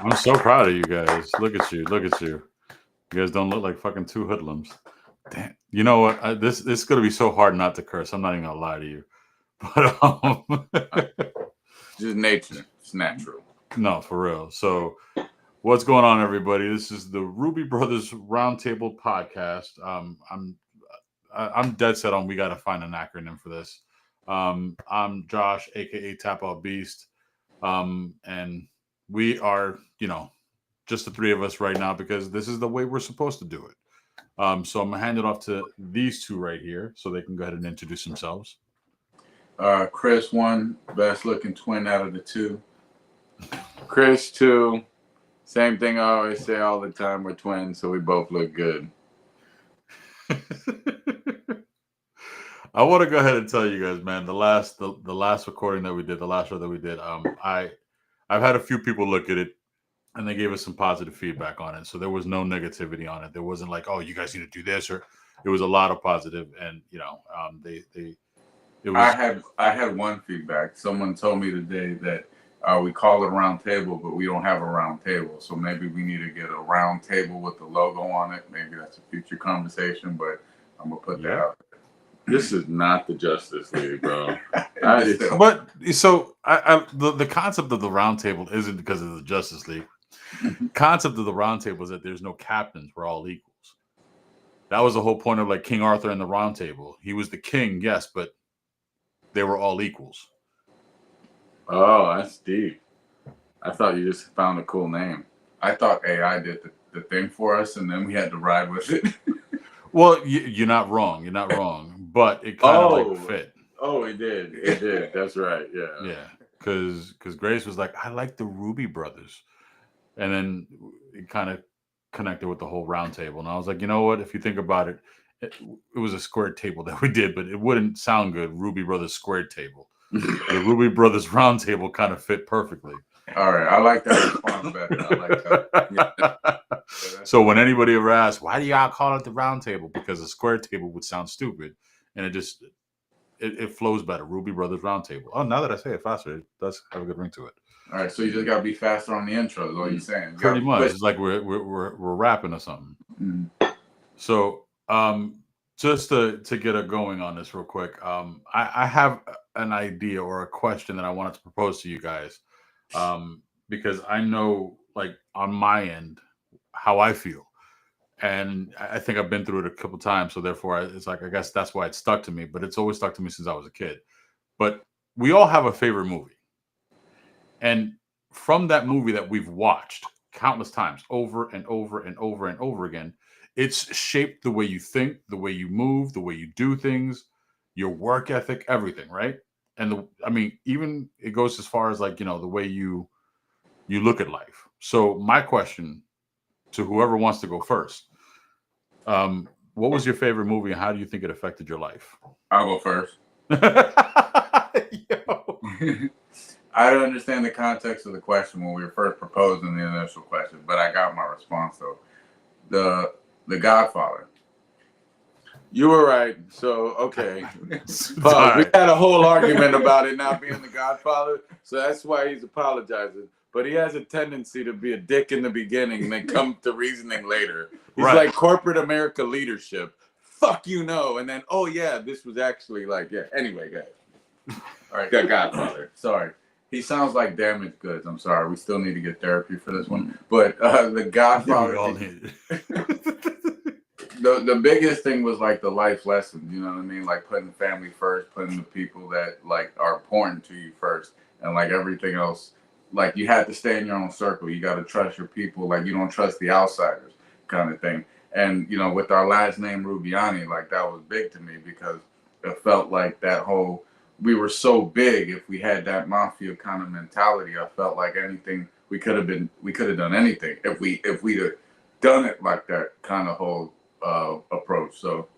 I'm so proud of you guys. Look at you. Look at you. You guys don't look like fucking two hoodlums. Damn. You know what? This is gonna be so hard not to curse. I'm not even gonna lie to you. But just nature. It's natural. No, for real. So, what's going on, everybody? This is the Ruby Brothers Roundtable podcast. I'm dead set on we got to find an acronym for this. I'm Josh, aka Tap Out Beast, and we are, just the three of us right now because this is the way we're supposed to do it. So I'm gonna hand it off to these two right here so they can go ahead and introduce themselves. Chris, one best looking twin out of the two. Chris, two. Same thing I always say all the time. We're twins, so we both look good. I want to go ahead and tell you guys, man, the last recording that we did, the last show that we did, I've had a few people look at it and they gave us some positive feedback on it. So there was no negativity on it. There wasn't like, oh, you guys need to do this, or it was a lot of positive. And I had one feedback. Someone told me today that we call it a round table, but we don't have a round table. So maybe we need to get a round table with the logo on it. Maybe that's a future conversation, but I'm gonna put that out there. This is not the Justice League, bro. But so the concept of the round table isn't because of the Justice League. Concept of the round table is that there's no captains. We're all equals. That was the whole point of like King Arthur and the round table. He was the king, yes, but they were all equals. Oh, that's deep. I thought you just found a cool name. I thought AI did the thing for us, and then we had to ride with it. Well, you're not wrong. You're not wrong. But it kind of like fit. Oh, it did. It did. That's right. Yeah. Yeah. Because Grace was like, I like the Ruby brothers. And then it kind of connected with the whole round table. And I was like, you know what? If you think about it, it was a squared table that we did, but it wouldn't sound good. Ruby Brothers squared table. The Ruby Brothers round table kind of fit perfectly. All right. I like that response better. I like that. Yeah. So when anybody ever asks, why do y'all call it the round table? Because a square table would sound stupid. And it flows better. Ruby Brothers round table. Oh, now that I say it faster, it does have a good ring to it. All right. So you just got to be faster on the intro is all you're saying. Pretty much. It's like we're rapping or something. Mm-hmm. So just to get it going on this real quick, I have an idea or a question that I wanted to propose to you guys. Because I know, like, on my end, how I feel. And I think I've been through it a couple of times. So therefore, it's like, I guess that's why it stuck to me. But it's always stuck to me since I was a kid. But we all have a favorite movie. And from that movie that we've watched countless times, over and over and over and over again, it's shaped the way you think, the way you move, the way you do things, your work ethic, everything, right? And even it goes as far as like, the way you look at life. So my question to whoever wants to go first, what was your favorite movie and how do you think it affected your life? I'll go first. Yo. I don't understand the context of the question when we were first proposing the initial question, but I got my response though. The Godfather. You were right. So, okay. Right. We had a whole argument about it not being the Godfather. So that's why he's apologizing. But he has a tendency to be a dick in the beginning and then come to reasoning later. He's right. Like corporate America leadership. Fuck you know. And then, oh yeah, this was actually like, yeah. Anyway, guys. All right, the Godfather. Sorry. He sounds like damaged goods. I'm sorry. We still need to get therapy for this one. But the Godfather. The biggest thing was like the life lessons, you know what I mean? Like putting family first, putting the people that like are important to you first, and like everything else, like you had to stay in your own circle. You got to trust your people, like you don't trust the outsiders, kind of thing. And with our last name Rubiani, like that was big to me because it felt like that whole we were so big. If we had that mafia kind of mentality, I felt like anything we could have done anything if we'd have done it like that kind of whole approach. So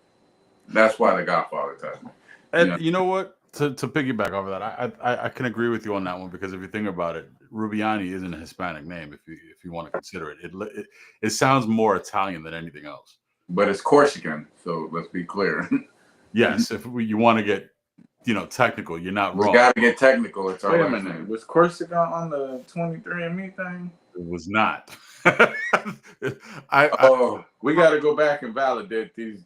that's why The Godfather touched me. And you know what? To piggyback over that, I can agree with you on that one, because if you think about it, Rubiani isn't a Hispanic name. If you want to consider it, it sounds more Italian than anything else. But it's Corsican, so let's be clear. Yes, if you want to get technical, you're not We wrong. got to get technical. It's Wait our a last minute. name. Was Corsica on the 23andMe thing? It was not. We got to go back and validate these.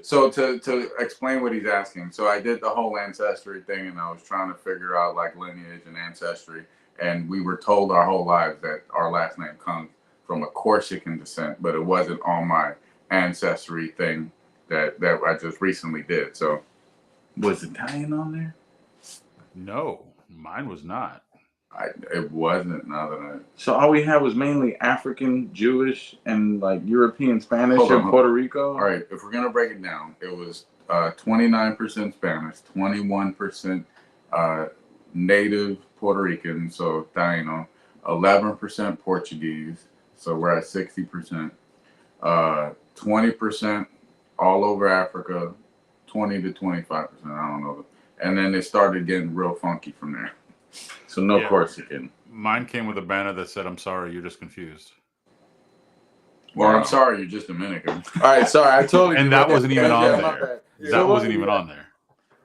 So to explain what he's asking, so I did the whole ancestry thing, and I was trying to figure out like lineage and ancestry, and we were told our whole lives that our last name comes from a Corsican descent, but it wasn't on my ancestry thing that I just recently did. So Was Italian on there? No, mine was not. it wasn't. Now that So all we had was mainly African, Jewish, and like European Spanish Hold on, and hold Puerto Rico. all right, if we're gonna break it down, it was 29% Spanish, 21% native Puerto Rican, so Taino, 11% Portuguese, so we're at 60%, 20% all over Africa, 20 to 25%, I don't know, and then it started getting real funky from there. So no Yeah. Corsican. Mine came with a banner that said, "I'm sorry, you're just confused." Well, Wow. I'm sorry, you're just Dominican. All right, sorry, I totally. And that wasn't even on my there. bad. That wasn't even on there.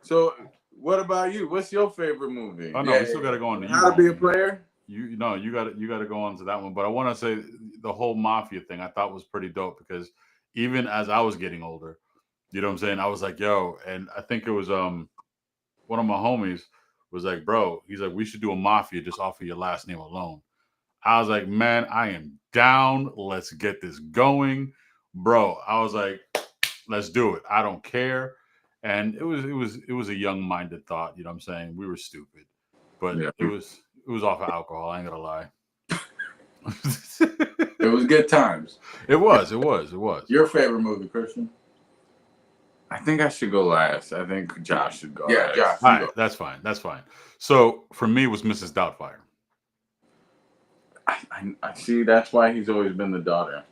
So what about you? What's your favorite movie? Oh no, we still got to go on to you. How to Be a Player? You got to go on to that one. But I want to say the whole mafia thing I thought was pretty dope, because even as I was getting older, you know what I'm saying, I was like, yo, and I think it was one of my homies was like, bro, he's like, we should do a mafia just off of your last name alone. I was like, man, I am down. Let's get this going, bro. I was like, let's do it. I don't care. And it was a young-minded thought. You know what I'm saying? We were stupid, but Yeah. it was off of alcohol. I ain't gonna lie. It was good times. It was. Your favorite movie, Christian? I think I should go last. I think Josh should go Yeah, last. Josh. All right, that's fine. So for me, it was Mrs. Doubtfire. I see. That's why he's always been the daughter.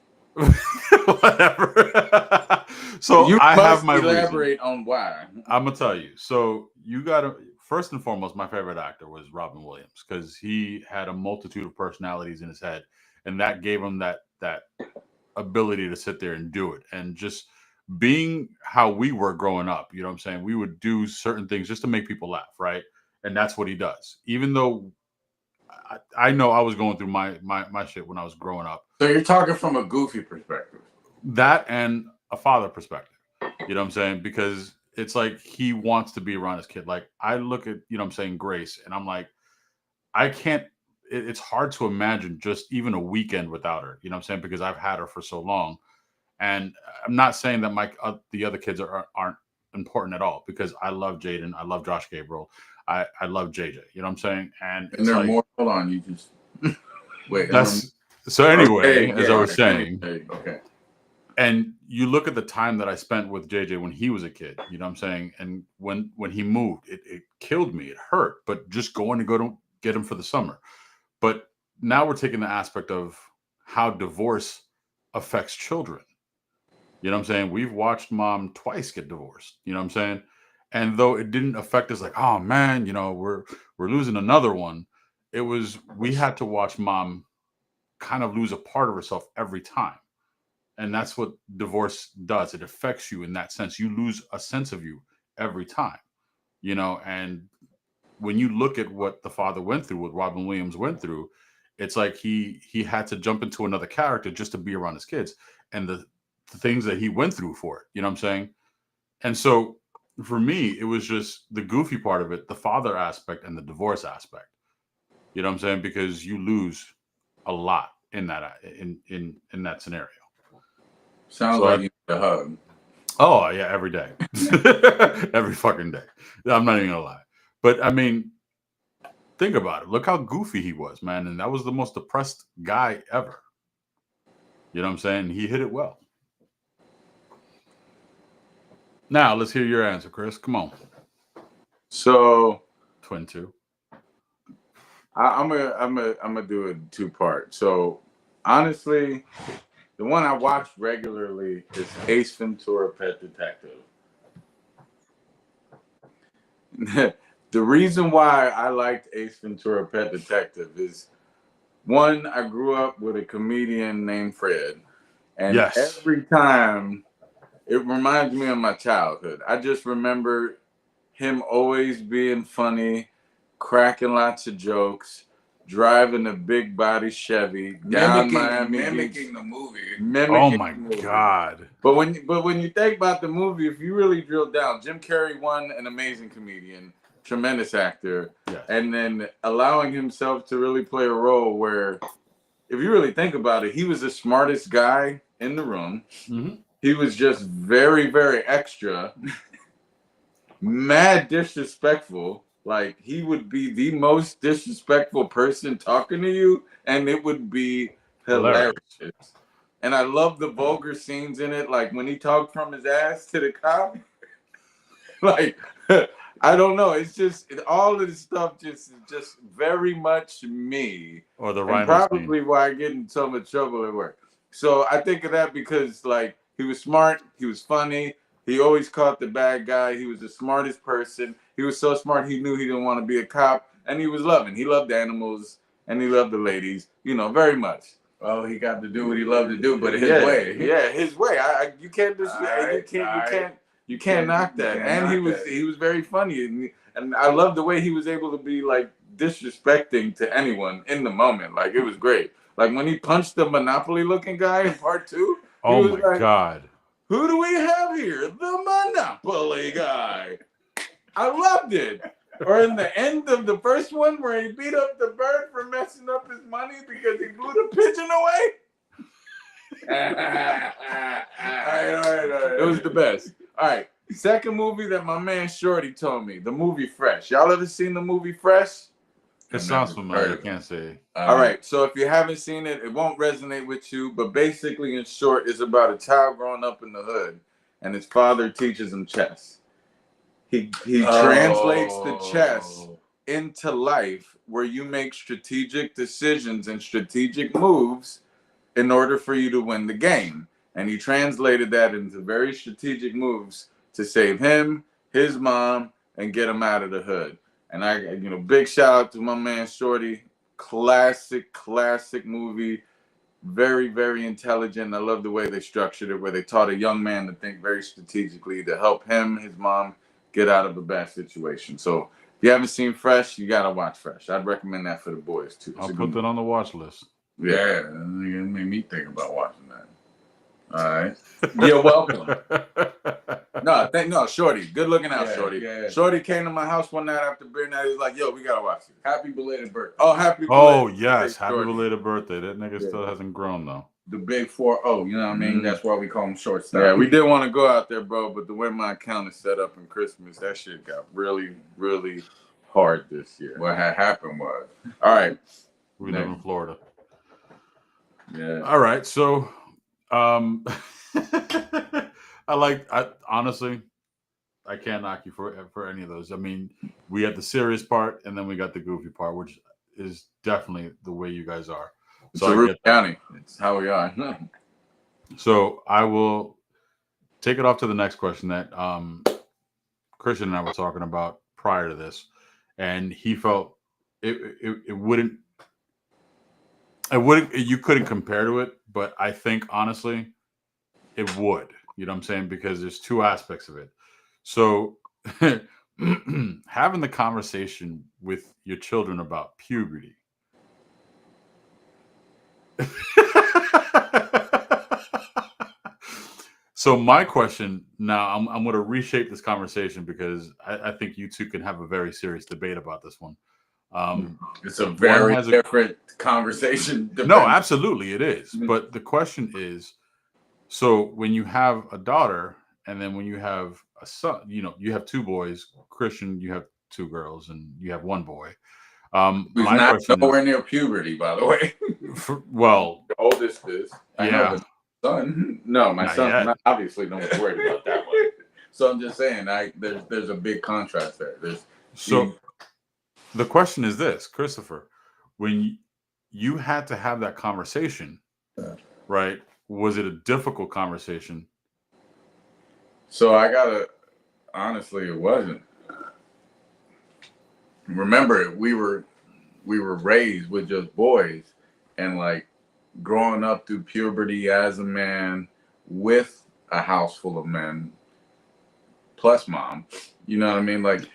Whatever. So You I must have my elaborate reason. on why. I'm gonna tell you. So you gotta first and foremost, my favorite actor was Robin Williams, because he had a multitude of personalities in his head, and that gave him that ability to sit there and do it. And just being how we were growing up, you know what I'm saying? We would do certain things just to make people laugh, right? And that's what he does. Even though I know I was going through my shit when I was growing up. So you're talking from a goofy perspective. That and a father perspective. You know what I'm saying? Because it's like he wants to be around his kid. Like I look at, you know what I'm saying, Grace, and I'm like, I can't, it's hard to imagine just even a weekend without her. You know what I'm saying? Because I've had her for so long. And I'm not saying that the other kids aren't important at all, because I love Jaden, I love Josh Gabriel, I love JJ. You know what I'm saying? And And they're more. Hold on, you just wait. So anyway, Okay, as I was saying, okay. and you look at the time that I spent with JJ when he was a kid. You know what I'm saying? And when he moved, it killed me. It hurt. But just going to get him for the summer. But now we're taking the aspect of how divorce affects children. You know what I'm saying? We've watched mom twice get divorced. You know what I'm saying? And though it didn't affect us like, oh man, we're losing another one. It was, we had to watch mom kind of lose a part of herself every time. And that's what divorce does. It affects you in that sense. You lose a sense of you every time, and when you look at what the father went through, what Robin Williams went through, it's like he had to jump into another character just to be around his kids, and the things that he went through for it. You know what I'm saying? And so for me, it was just the goofy part of it, the father aspect and the divorce aspect. You know what I'm saying? Because you lose a lot in that in that scenario. Sounds like you need a hug. Oh yeah, every day, every fucking day. I'm not even gonna lie, but I mean, think about it. Look how goofy he was, man, and that was the most depressed guy ever. You know what I'm saying? He hit it well. Now let's hear your answer, Chris. Come on. So Twin 2. I'm gonna do a 2-part. So honestly, the one I watch regularly is Ace Ventura: Pet Detective. The reason why I liked Ace Ventura: Pet Detective is, one, I grew up with a comedian named Fred, and Yes. every time it reminds me of my childhood. I just remember him always being funny, cracking lots of jokes, driving a big body Chevy down Miami Beach. Mimicking the movie. Oh my God. But when you think about the movie, if you really drill down, Jim Carrey, one, an amazing comedian, tremendous actor, Yes. and then allowing himself to really play a role where, if you really think about it, he was the smartest guy in the room. Mm-hmm. He was just very, very extra, mad disrespectful. Like, he would be the most disrespectful person talking to you, and it would be hilarious. And I love the vulgar scenes in it, like when he talked from his ass to the cop. Like, I don't know. It's just all of this stuff just very much me. Or the and rhino probably scene. why I get in so much trouble at work. So I think of that because, like, he was smart, he was funny, he always caught the bad guy, he was the smartest person. He was so smart he knew he didn't want to be a cop, and he was loving. He loved animals and he loved the ladies, very much. Well, he got to do what he loved to do, but his way. Yeah, his way. You can't you can't knock that. And he was very funny, and I love the way he was able to be like disrespecting to anyone in the moment. Like, it was great. Like when he punched the Monopoly looking guy in part 2. Oh my God. Who do we have here? The Monopoly guy. I loved it. Or in the end of the first one where he beat up the bird for messing up his money because he blew the pigeon away. All right. It was the best. All right. Second movie that my man Shorty told me, the movie Fresh. Y'all ever seen the movie Fresh? It sounds familiar. I can't say. All right. So if you haven't seen it, it won't resonate with you. But basically, in short, it's about a child growing up in the hood, and his father teaches him chess. He translates the chess into life, where you make strategic decisions and strategic moves in order for you to win the game. And he translated that into very strategic moves to save him, his mom, and get him out of the hood. And big shout out to my man Shorty. Classic movie. Very, very intelligent. I love the way they structured it, where they taught a young man to think very strategically to help him, his mom, get out of a bad situation. So if you haven't seen Fresh, you gotta watch Fresh. I'd recommend that for the boys too. I'll put that on the watch list. Yeah, it made me think about watching that. All right, you're welcome. No, Shorty. Good looking out, Shorty. Yeah. Shorty came to my house one night after beer night. He was like, "Yo, we gotta watch this." Happy belated birthday. Oh, happy! Oh belated yes, birthday, happy Shorty. belated birthday. That nigga still hasn't grown though. The big 4-0, you know what I mean? That's why we call him shortstop. Yeah, we did want to go out there, bro, but the way my account is set up in Christmas, that shit got really, really hard this year. What had happened was, all right, We live in Florida. Yeah. All right, so honestly, I can't knock you for any of those. I mean, we had the serious part, and then we got the goofy part, which is definitely the way you guys are. So Rubi County, it's how we are. So I will take it off to the next question that Christian and I were talking about prior to this, and he felt it wouldn't. You couldn't compare to it, but I think honestly, it would. You know what I'm saying? Because there's two aspects of it. So having the conversation with your children about puberty. So my question now, I'm going to reshape this conversation because I think you two can have a very serious debate about this one. It's a very different conversation. No, absolutely it is. But the question is, so when you have a daughter and then when you have a son, you have two boys. Christian, you have two girls, and you have one boy. Who's not nowhere near puberty, by the way. Well, the oldest is. I know, but son. No, my son. Obviously, no one's worried about that one. So I'm just saying, there's a big contrast there. So the question is this, Christopher, when you had to have that conversation, right? Was it a difficult conversation? So I gotta honestly, it wasn't. Remember, we were raised with just boys, and like growing up through puberty as a man with a house full of men plus mom. You know what I mean? Like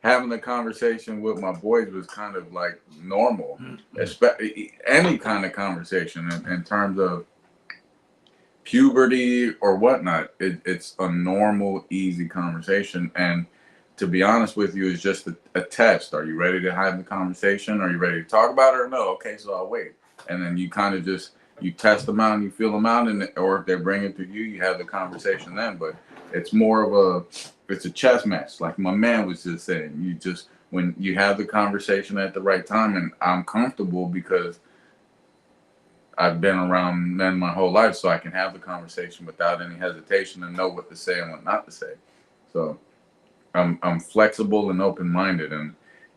having a conversation with my boys was kind of like normal, any kind of conversation in terms of puberty or whatnot. It's a normal, easy conversation. And to be honest with you, it's just a test. Are you ready to have the conversation? Are you ready to talk about it or no? Okay, so I'll wait. And then you kind of just, you test them out and you feel them out, and or if they bring it to you, you have the conversation then. But it's more of it's a chess match. Like my man was just saying, you just, when you have the conversation at the right time, and I'm comfortable because I've been around men my whole life, so I can have the conversation without any hesitation and know what to say and what not to say. So I'm flexible and open-minded, and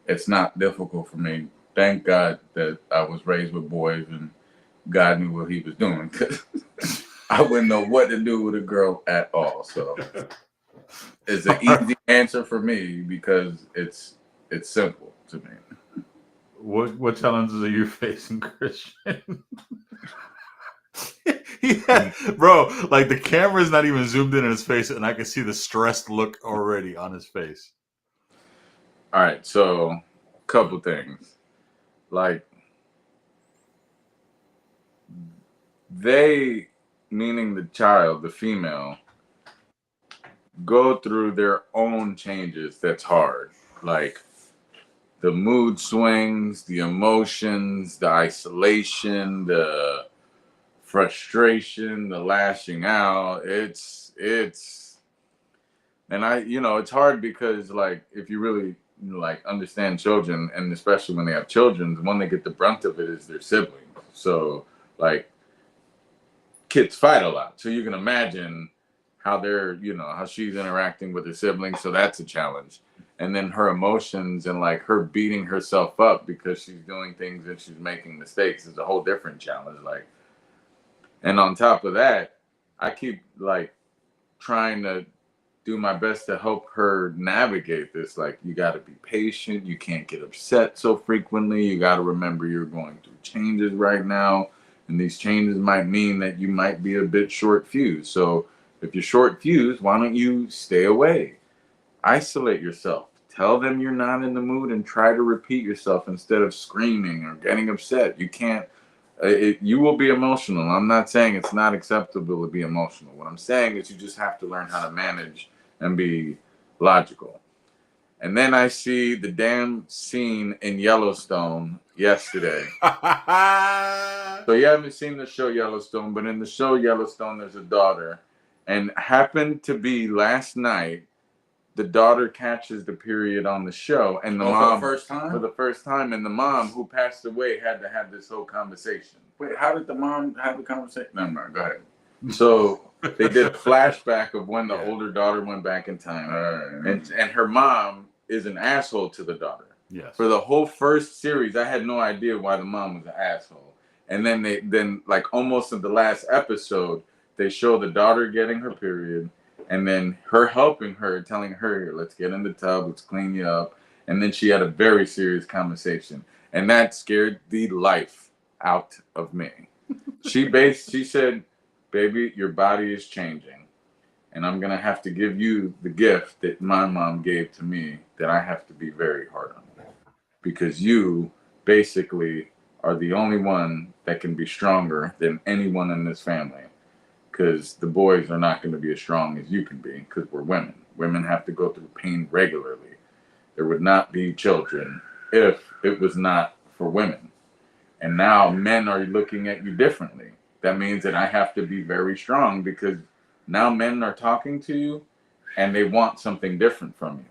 it's not difficult for me. Thank God that I was raised with boys and God knew what he was doing, because I wouldn't know what to do with a girl at all. So it's an easy answer for me because it's simple to me. What challenges are you facing, Christian? Yeah, bro, like the camera is not even zoomed in on his face, and I can see the stressed look already on his face. All right, so a couple things. Like, they, meaning the child, the female, go through their own changes that's hard. Like the mood swings, the emotions, the isolation, the frustration, the lashing out. And it's hard because, like, if you really like understand children, and especially when they have children, the one they get the brunt of it is their siblings. So like kids fight a lot, so you can imagine how how she's interacting with her siblings. So that's a challenge. And then her emotions and like her beating herself up because she's doing things and she's making mistakes is a whole different challenge. Like, and on top of that, I keep like trying to do my best to help her navigate this. Like, you got to be patient. You can't get upset so frequently. You got to remember you're going through changes right now. And these changes might mean that you might be a bit short fused. So if you're short fused, why don't you stay away? Isolate yourself. Tell them you're not in the mood and try to repeat yourself instead of screaming or getting upset. You can't, you will be emotional. I'm not saying it's not acceptable to be emotional. What I'm saying is you just have to learn how to manage and be logical. And then I see the damn scene in Yellowstone yesterday. So you haven't seen the show Yellowstone, but in the show Yellowstone, there's a daughter. And happened to be last night, the daughter catches the period on the show. And the mom, for the first time, and the mom, who passed away, had to have this whole conversation. Wait, how did the mom have the conversation? No, go ahead. So they did a flashback of when the older daughter went back in time. And her mom is an asshole to the daughter. Yes. For the whole first series, I had no idea why the mom was an asshole. And then like almost in the last episode, they show the daughter getting her period, and then her helping her, telling her, let's get in the tub, let's clean you up. And then she had a very serious conversation. And that scared the life out of me. She said, baby, your body is changing. And I'm going to have to give you the gift that my mom gave to me, that I have to be very hard on you. Because you basically are the only one that can be stronger than anyone in this family. Because the boys are not going to be as strong as you can be, because we're women. Women have to go through pain regularly. There would not be children if it was not for women. And now men are looking at you differently. That means that I have to be very strong, because now men are talking to you and they want something different from you.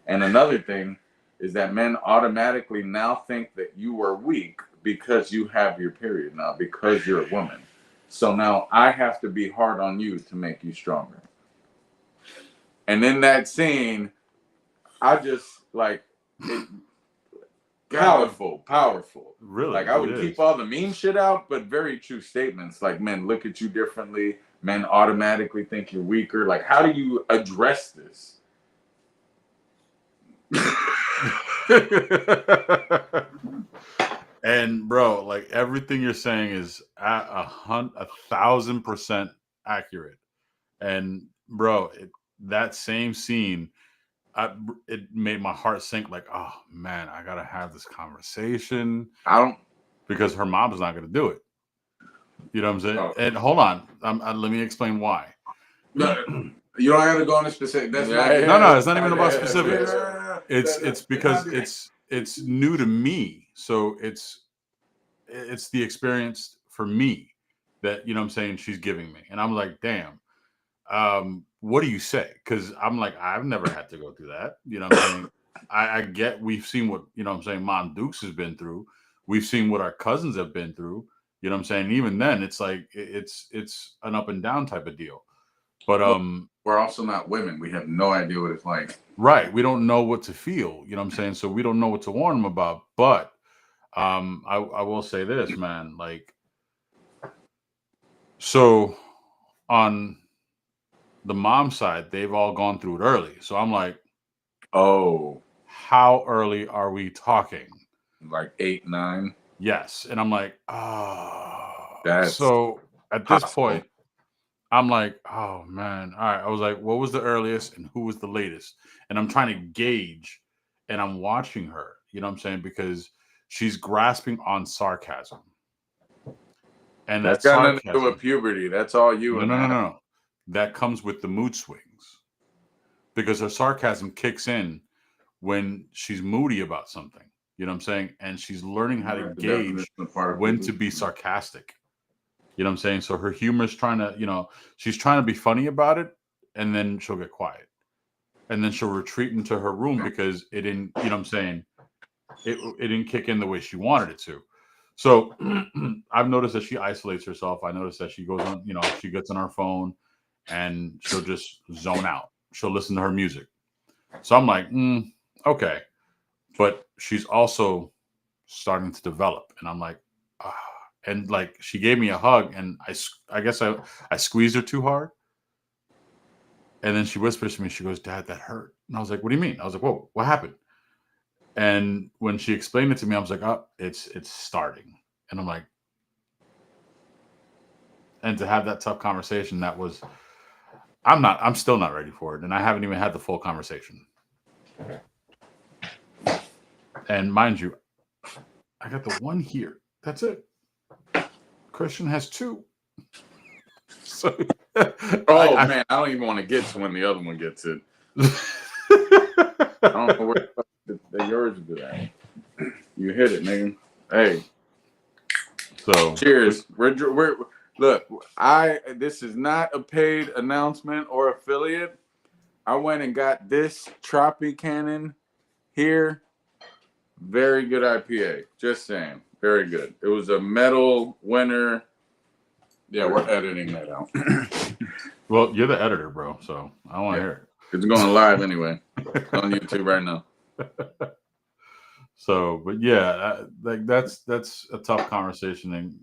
And another thing is that men automatically now think that you are weak because you have your period now, because you're a woman. So now I have to be hard on you to make you stronger. And in that scene, I just like, Powerful. Really, Like I would it keep is. all the mean shit out, but very true statements. Like men look at you differently. Men automatically think you're weaker. Like, how do you address this? And bro, like everything you're saying is 1,000% accurate. And bro, that same scene, it made my heart sink. Like, oh man, I gotta have this conversation I don't. because her mom's not gonna do it. You know what I'm saying? Oh. And hold on, let me explain why. No, you don't have to go into specific. That's Yeah, not. yeah. No, it's not even about Yeah, specifics. yeah. It's because it's new to me, so it's the experience for me that, you know what I'm saying, she's giving me, and I'm like, damn. What do you say? Because I'm like, I've never had to go through that. You know what I'm saying? I get, we've seen what, you know what I'm saying, Mom Dukes has been through. We've seen what our cousins have been through. You know what I'm saying? Even then, it's like it's an up and down type of deal. But We're also not women. We have no idea what it's like. right, we don't know what to feel. You know what I'm saying? So we don't know what to warn them about. But I will say this, man. Like, so on the mom side, they've all gone through it early. So I'm like, Oh, how early are we talking? like 8, 9. Yes. And I'm like, oh. That's So at this possible. point, I'm like, oh man. All right. I was like, what was the earliest and who was the latest? And I'm trying to gauge, and I'm watching her, you know what I'm saying? Because she's grasping on sarcasm. And that That's got nothing to do sarcasm, with puberty. That's all you and that. no. That comes with the mood swings. Because her sarcasm kicks in when she's moody about something. You know what I'm saying? And she's learning how to gauge when to be sarcastic. You know what I'm saying? So her humor is trying to, she's trying to be funny about it, and then she'll get quiet. And then she'll retreat into her room because it didn't, you know what I'm saying? It didn't kick in the way she wanted it to. So I've noticed that she isolates herself. I noticed that she goes on, she gets on her phone and she'll just zone out. She'll listen to her music. So I'm like, okay. But she's also starting to develop. And I'm like, ah. And like she gave me a hug, and I guess I squeezed her too hard. And then she whispers to me, she goes, Dad, that hurt. And I was like, what do you mean? I was like, whoa, what happened? And when she explained it to me, I was like, oh, it's starting. And I'm like, and to have that tough conversation, I'm still not ready for it. And I haven't even had the full conversation. And mind you, I got the one here. That's it. Christian has 2. So, man, I don't even want to get to when the other one gets it. I don't know where the yours is at. You hit it, nigga. Hey. So cheers. We're look. This is not a paid announcement or affiliate. I went and got this Tropicana here. Very good IPA. Just saying. Very good. It was a medal winner. Yeah, we're editing that out. Well, you're the editor, bro, so I want to hear it. It's going live anyway. It's on YouTube right now. So, but yeah, like that's a tough conversation, and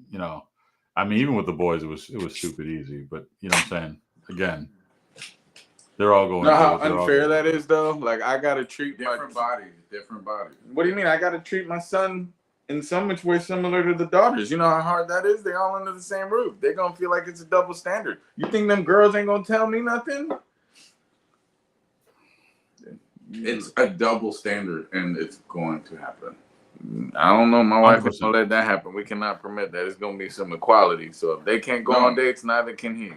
I mean, even with the boys, it was stupid easy. But you know what I'm saying? Again, they're all going. You know how unfair that is, though. Like I gotta treat different bodies. What do you mean? I gotta treat my son in so much way similar to the daughters. You know how hard that is? They all under the same roof. They're gonna feel like it's a double standard. You think them girls ain't gonna tell me nothing? It's a double standard, and it's going to happen. I don't know. My wife 100%. is gonna let that happen. We cannot permit that. It's gonna be some equality. So if they can't go on dates, neither can he.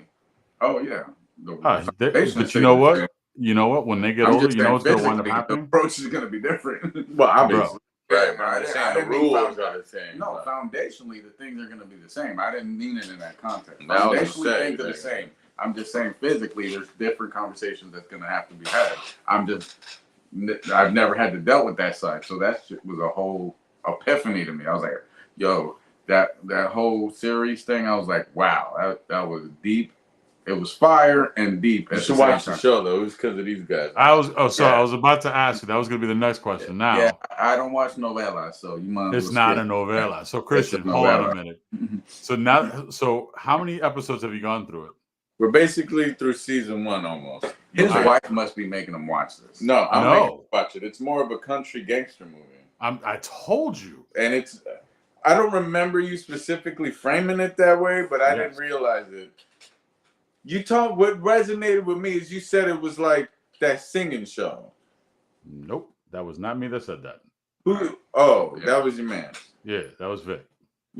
Oh yeah. But you know what? You know what? When they get older, you know what's going to wind up happening? The approach is going to be different. Well, obviously. Right, but I'm saying the rules are the same. No, foundationally, the things are going to be the same. I didn't mean it in that context. Foundationally, things are the same. I'm just saying physically, there's different conversations that's going to have to be had. I've never had to deal with that side, so that was a whole epiphany to me. I was like, yo, that whole series thing, I was like, wow, that was deep It was fire and deep. You At should the same watch the time. show though. It was because of these guys. I was about to ask you. That was going to be the next question. Now, Yeah, I don't watch novelas, so you might. it's not a novela. So Christian, hold on a minute. So how many episodes have you gone through it? We're basically through season 1 almost. His wife must be making him watch this. No, I'm making him watch it. It's more of a country gangster movie. I told you. And it's, I don't remember you specifically framing it that way, but I didn't realize it. What resonated with me is you said it was like that singing show. Nope, that was not me that said that. Who? Oh, that was your man. Yeah, that was Vic.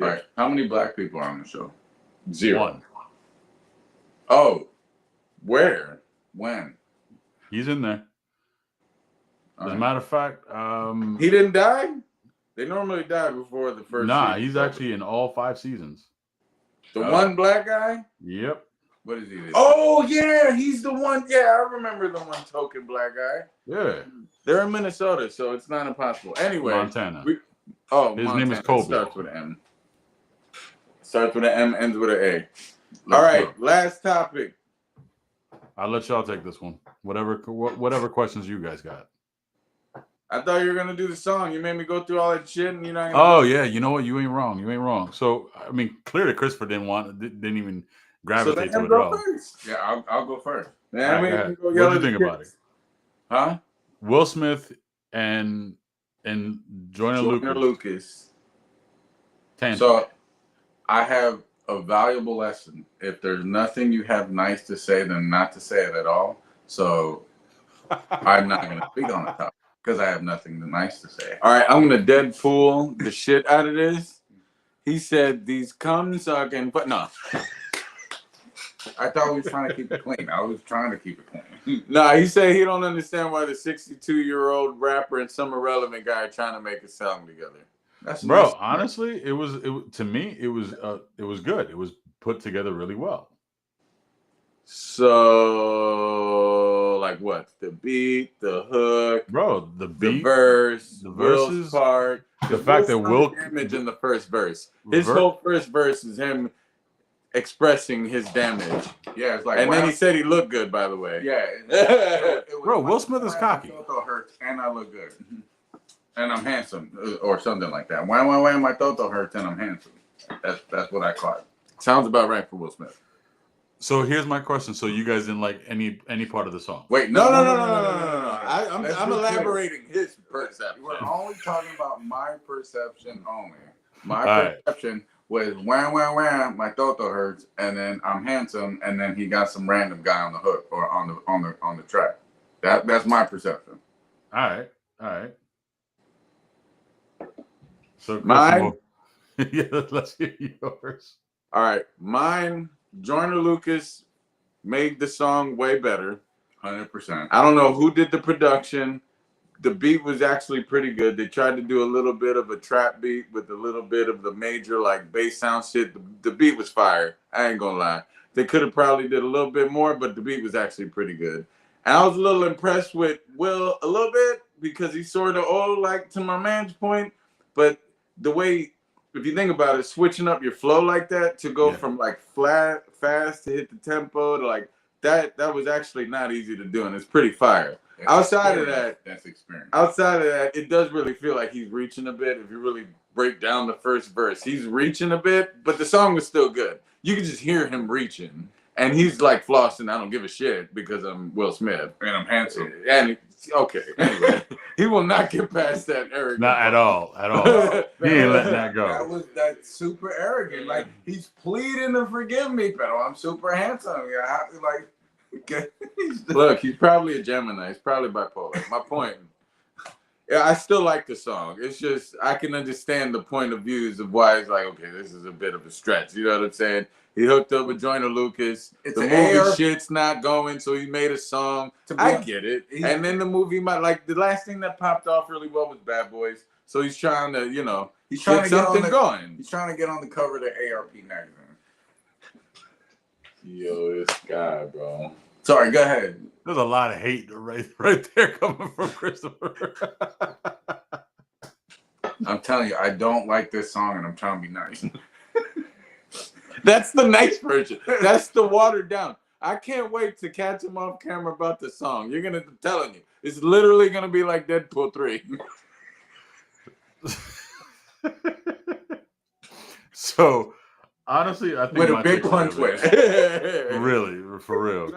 All right. How many black people are on the show? 0. 1. Oh, where? When? He's in there. As a matter of fact, he didn't die. They normally die before the first. Nah, he's actually in all 5 seasons. The one black guy. Yep. What is he? Oh yeah, he's the one. Yeah, I remember the one token black guy. Yeah. They're in Minnesota, so it's not impossible. Anyway, Montana. His Montana. Name is Kobe. Starts with an M. Starts with an M, ends with an A. All right, last topic. I'll let y'all take this one. Whatever questions you guys got. I thought you were gonna do the song. You made me go through all that shit, and you're not. Oh yeah, you know what? You ain't wrong. You ain't wrong. So I mean, clearly Christopher didn't even gravitate to it at all. Yeah, I'll go first. Right, what do you think about it? Huh? Will Smith and Joyner Lucas. Tangent. So I have a valuable lesson. If there's nothing you have nice to say, then not to say it at all. So I'm not going to speak on the topic because I have nothing nice to say. All right, I'm going to Deadpool the shit out of this. He said these cum sucking, but no. I thought we was trying to keep it clean. I was trying to keep it clean. Nah, he said he don't understand why the 62-year-old rapper and some irrelevant guy are trying to make a song together. That's bro, nice. Honestly, it was to me, it was good. It was put together really well. So, like what? The beat, the hook, bro, the beat, the verse, the verses, part, the fact that Will damage in the first verse. His whole first verse is him expressing his damage. Yeah, it's like, and then he said he looked good, by the way. Yeah, bro, Will Smith is cocky. My toto hurts and I look good, and I'm handsome, or something like that. Why my toto hurts and I'm handsome? That's what I caught. Sounds about right for Will Smith. So here's my question. So you guys didn't like any part of the song? Wait, no. I'm elaborating his perception. We're only talking about my perception only. My perception was wham, my toto hurts, and then I'm handsome, and then he got some random guy on the hook or on the track. That's my perception. All right. So mine. Yeah, let's hear yours. All right, mine. Joyner Lucas made the song way better. 100%. I don't know who did the production. The beat was actually pretty good. They tried to do a little bit of a trap beat with a little bit of the major like bass sound shit. The beat was fire. I ain't gonna lie. They could have probably did a little bit more, but the beat was actually pretty good. And I was a little impressed with Will a little bit because he's sort of old, like to my man's point. But the way, if you think about it, switching up your flow like that to go from like flat, fast to hit the tempo to like that was actually not easy to do, and it's pretty fire. Outside of that, that's experience. Outside of that, it does really feel like he's reaching a bit. If you really break down the first verse, he's reaching a bit, but the song was still good. You can just hear him reaching, and he's like flossing. I don't give a shit because I'm Will Smith and I'm handsome. And okay, anyway, he will not get past that arrogance. Not at all. He ain't letting that go. That's super arrogant. Like he's pleading to forgive me, but I'm super handsome. Yeah, I have to like. Okay. Look, he's probably a Gemini. He's probably bipolar. My point. Yeah, I still like the song. It's just I can understand the point of views of why it's like, okay, this is a bit of a stretch. You know what I'm saying? He hooked up with Joyner Lucas. The movie shit's not going, so he made a song. I get it. And then the movie the last thing that popped off really well was Bad Boys. So he's trying to, he's trying get something going. He's trying to get on the cover of the ARP magazine. Yo, this guy, bro. Sorry, go ahead. There's a lot of hate right there coming from Christopher. I'm telling you, I don't like this song, and I'm trying to be nice. That's the nice version. That's the watered down. I can't wait to catch him off camera about the song. I'm telling you, it's literally gonna be like Deadpool 3. So honestly, I think With a my big takeaway punch of with it- it. really, for real.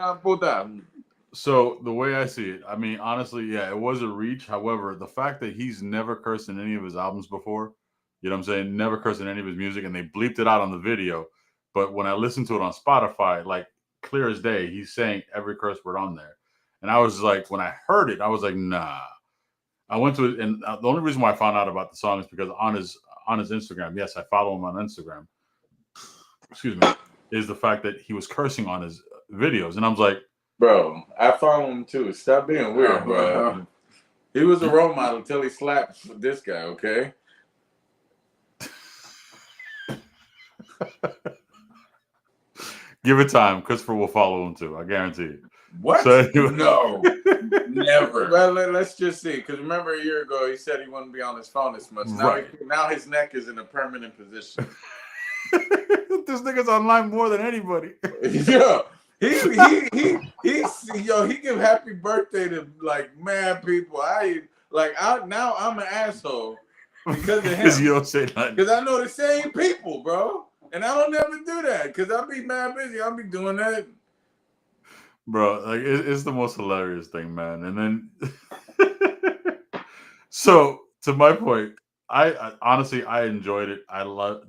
So the way I see it, I mean, honestly, yeah, it was a reach. However, the fact that he's never cursed in any of his albums before, you know what I'm saying? Never cursed in any of his music, and they bleeped it out on the video. But when I listened to it on Spotify, like clear as day, he's saying every curse word on there. And I was like, when I heard it, I was like, nah. I went to it, and the only reason why I found out about the song is because on his Instagram, yes, I follow him on Instagram. Excuse me, is the fact that he was cursing on his videos, and I was like, Bro, I follow him too. Stop being weird, bro. He was a role model until he slapped this guy, okay? give it time. Christopher will follow him too. I guarantee it. What? So, No, never. Well, let's just see. Because remember a year ago, he said he wouldn't be on his phone this much. Now, Right. now his neck is in a permanent position. this nigga's online more than anybody. Yo, he give happy birthday to like mad people. Now I'm an asshole because of Because him. you don't say nothing. Because I know the same people, bro. And I don't never do that. Because I be mad busy. I'll be doing that. Bro, like it's the most hilarious thing, man. And then so to my point, I honestly I enjoyed it.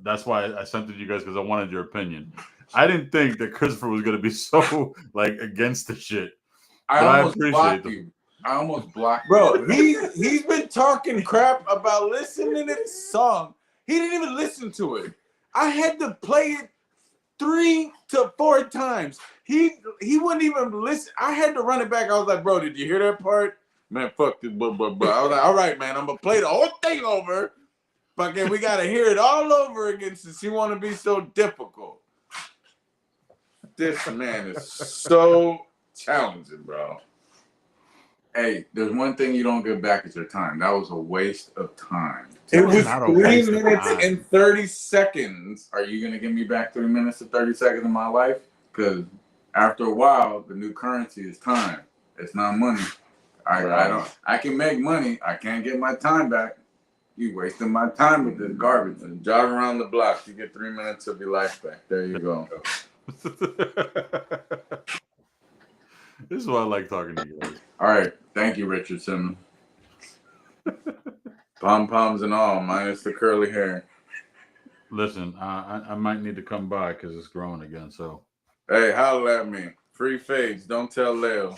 That's why I sent it to you guys because I wanted your opinion. I didn't think that Christopher was gonna be so like against the shit. I But I almost appreciate blocked the- you. I almost blocked Bro, you. he's been talking crap about listening to this song. He didn't even listen to it. I had to play it 3 to 4 times. He wouldn't even listen. I had to run it back. I was like, bro, did you hear that part? Man, fuck this, blah. I was like, all right, man, I'm gonna play the whole thing over. Fucking, we gotta hear it all over again since you want to be so difficult. This man is so challenging, bro. Hey, there's one thing you don't get back is your time. That was a waste of time. It was not a 3 waste of minutes time. and 30 seconds. Are you gonna give me back 3 minutes and 30 seconds of my life? Because after a while, the new currency is time. It's not money. I can make money. I can't get my time back. You wasting my time with this garbage. And jog around the block, you get 3 minutes of your life back. There you go. This is why I like talking to you guys. All right. Thank you, Richard Simmons. Pom-poms and all, minus the curly hair. Listen, I might need to come by because it's growing again. So Hey, holla at me. Free fades. Don't tell Leo.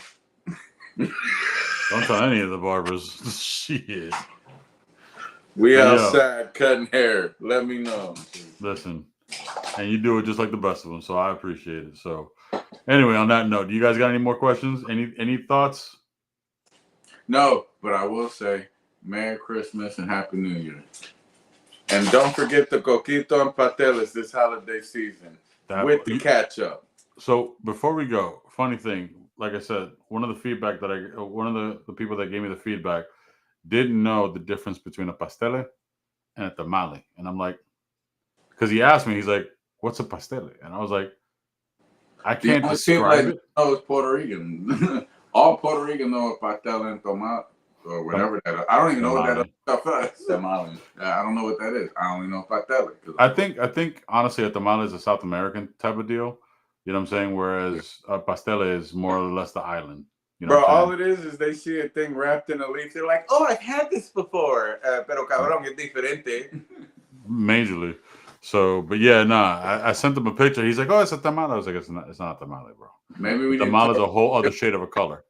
don't tell any of the barbers. Shit. We Hey, yo. outside cutting hair. Let me know. Listen, and you do it just like the best of them, so I appreciate it. So, anyway, on that note, do you guys got any more questions? Any thoughts? No, but I will say Merry Christmas and Happy New Year. And don't forget the coquito and pateles this holiday season with the ketchup. So before we go, funny thing, like I said, one of the people that gave me the feedback didn't know the difference between a pastele and a tamale, and I'm like, because he asked me, he's like, "What's a pastele?" And I was like, I can't describe it. Oh, it's Puerto Rican. All Puerto Rican know a pastel and tomate or whatever that is. I don't even know what that stuff is. Tamale. I don't know what that is. I only know pastel. I think honestly, a tamale is a South American type of deal. You know what I'm saying? Whereas a pastele is more or less the island. You know Bro, what I'm all saying? it is they see a thing wrapped in a leaf. They're like, oh, I've had this before. Pero cabrón, es diferente. Majorly. So, but yeah, I sent him a picture. He's like, "Oh, it's a tamale." I was like, "It's not a tamale, bro. Maybe we Tamale is a whole other shade of a color."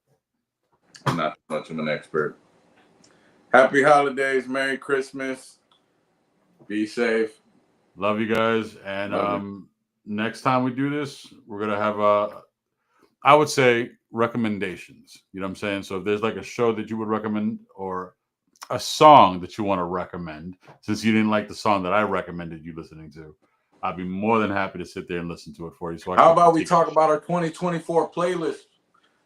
I'm not much of an expert. Happy holidays. Merry Christmas. Be safe. Love you guys, and Love next time we do this, we're gonna have I would say recommendations. You know what I'm saying? So if there's like a show that you would recommend or a song that you want to recommend, since you didn't like the song that I recommended you listening to, I'd be more than happy to sit there and listen to it for you. So How about we talk about our 2024 playlist?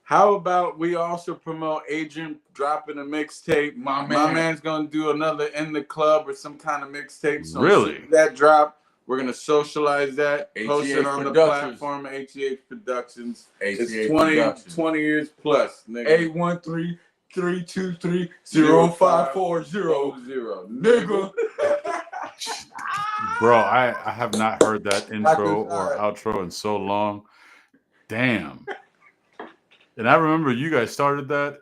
How about we also promote Adrian dropping a mixtape? My man's gonna do another In the Club or some kind of mixtape. So Really? that drop. We're gonna socialize that, post it on the Productions. platform, HEH Productions. HEH It's 20 Productions. 20 years plus, nigga. 813-323-0540. Nigga. Bro, I have not heard that intro or outro in so long. Damn. And I remember you guys started that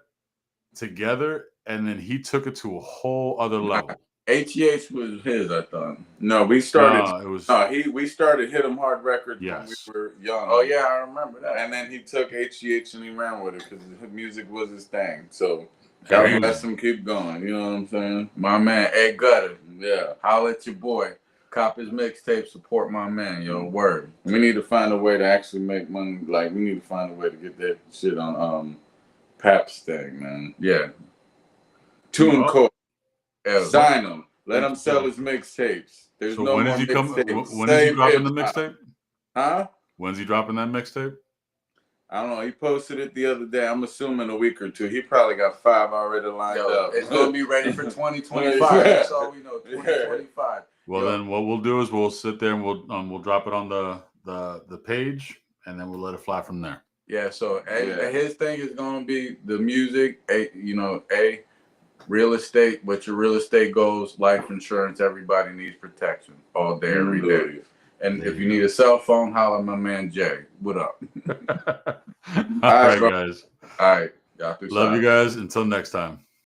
together, and then he took it to a whole other level. HEH was his, I thought. No, we started. No, it was. We started Hit 'Em Hard Records when we Yes. were young. Oh yeah, I remember that. And then he took HEH and he ran with it because music was his thing. So Yeah, God bless him, keep going. You know what I'm saying? My man, A Gutter. Yeah. Holla at your boy. Cop his mixtape, support my man, yo. Word. We need to find a way to actually make money. Like we need to find a way to get that shit on Pap's thing, man. Yeah. Tune Core. Yeah. Sign him. Let him sell his mixtapes. There's So no when more is he coming? mixtapes. When is he Save dropping the hip-hop. mixtape? Huh? When's he dropping that mixtape? I don't know. He posted it the other day. I'm assuming a week or two. He probably got 5 already lined up. It's gonna be ready for 2025. Yeah. That's all we know. 2025. Well, then what we'll do is we'll sit there and we'll drop it on the page, and then we'll let it fly from there. Yeah. So his thing is gonna be the music. Real estate. What your real estate goes, life insurance. Everybody needs protection all day, every day. And if you need a cell phone, holla at my man Jay. What up? All right, bro. guys. All right. Love you guys. Until next time.